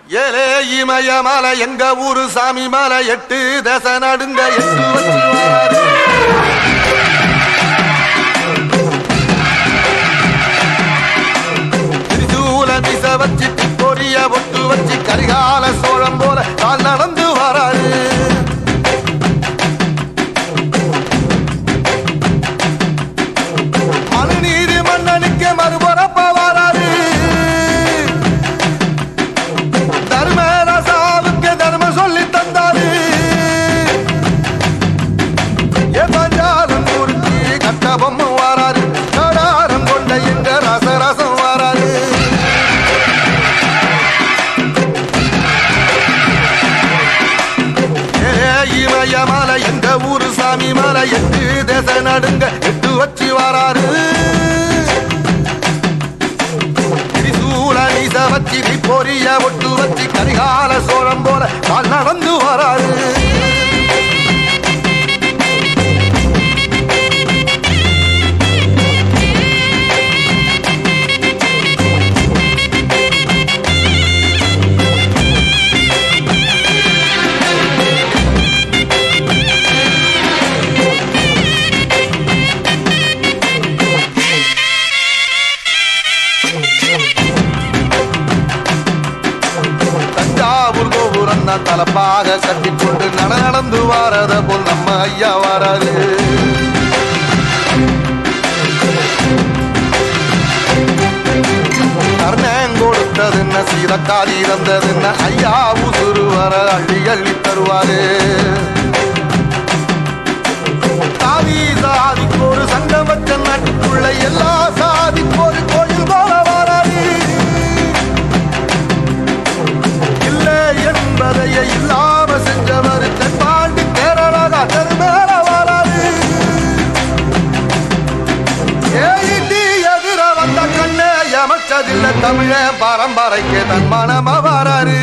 ஏலே இமயமலை எங்க ஊரு சாமி மலை 8 தேச நடுங்க 8 வச்சு வாராரு. திரிசூல மிச வச்சு பொரிய பொட்டு வச்சு கரிகால சோழம் போல கால் நடந்து வராரு. மனுநீதி மன்னனுக்கு மறுபரப்ப வராரு. தர்மராசாவுக்கு தர்மம் சொல்லி தந்தாரு. பஞ்சாலம் குறிச்சி கட்டபொம்மை வாராரு. கடாரம் கொண்ட எங்க ரசரசம் வாராரு. இமயமலை எங்க ஊரு சாமி மலை 8 தேச நடுங்க 8 வச்சு வாராரு. திரிசூல நீச வச்சு பொரிய ஒட்டு வச்சு கரிகால சோழம் போல கால் நடந்து வராரு. தலப்பாக கட்டிக்கொண்டு நடந்து வாரத போல் நம்ம ஐயா வாராரு. கர்ணன் கொடுத்ததுன்ன சீரக்காரி இறந்ததுன்ன ஐயா உசுறு வர அள்ளி அள்ளி தருவாரு. சாதி சாதிக்கு ஒரு சங்கம் வச்ச நாட்டுக்குள்ள எல்லா சாதிக்கு ஒரு கோயில் போல வாராரு. என்பதையே இல்லாம செஞ்சவர் தென்பாண்டி கேரளா தெருமேல வராது. ஏடி எதிர வந்த கண்ணே எமச்சதில்லை தமிழ பரம்பரைக்கு தன் மனம வராரு.